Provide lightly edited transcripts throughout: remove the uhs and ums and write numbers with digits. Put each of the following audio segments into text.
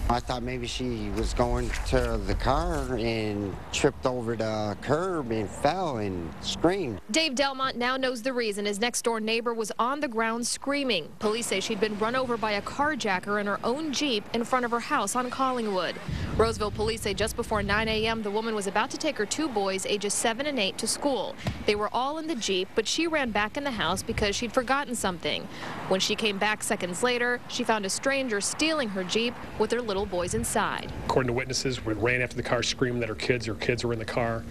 I thought maybe she was going to the car and tripped over the curb and fell and screamed. Dave Delmont now knows the reason his next-door neighbor was on the ground screaming. Police say she'd been run over by a carjacker in her own Jeep in front of her house on Collingwood. Roseville police say just before 9 a.m. the woman was about to take her two boys, ages 7 and 8, to school. They were all in the Jeep, but she ran back in the house because she'd forgotten something. When she came back seconds later, she found a stranger stealing her Jeep with her little boys inside. According to witnesses, we ran after the car screaming that her kids were in the car.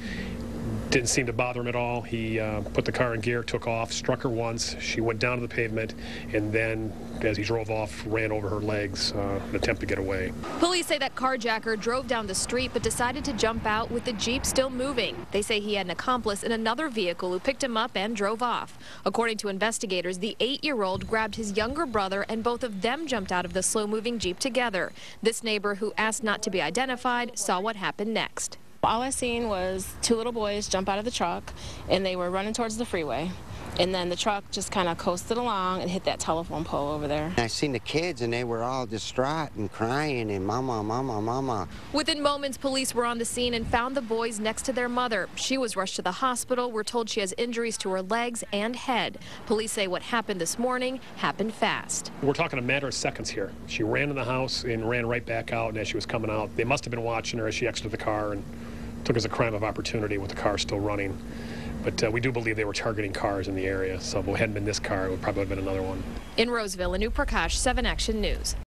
Didn't seem to bother him at all. He put the car in gear, took off, struck her once. She went down to the pavement, and then, as he drove off, ran over her legs in an attempt to get away. Police say that carjacker drove down the street but decided to jump out with the Jeep still moving. They say he had an accomplice in another vehicle who picked him up and drove off. According to investigators, the 8-year-old grabbed his younger brother, and both of them jumped out of the slow-moving Jeep together. This neighbor, who asked not to be identified, saw what happened next. All I seen was two little boys jump out of the truck, and they were running towards the freeway. And then the truck just kind of coasted along and hit that telephone pole over there. I seen the kids, and they were all distraught and crying, and mama, mama, mama. Within moments, police were on the scene and found the boys next to their mother. She was rushed to the hospital. We're told she has injuries to her legs and head. Police say what happened this morning happened fast. We're talking a matter of seconds here. She ran in the house and ran right back out, and as she was coming out, they must have been watching her as she exited the car and took as a crime of opportunity with the car still running. But we do believe they were targeting cars in the area, so if it hadn't been this car, it would probably have been another one. In Roseville, Anu Prakash, 7 Action News.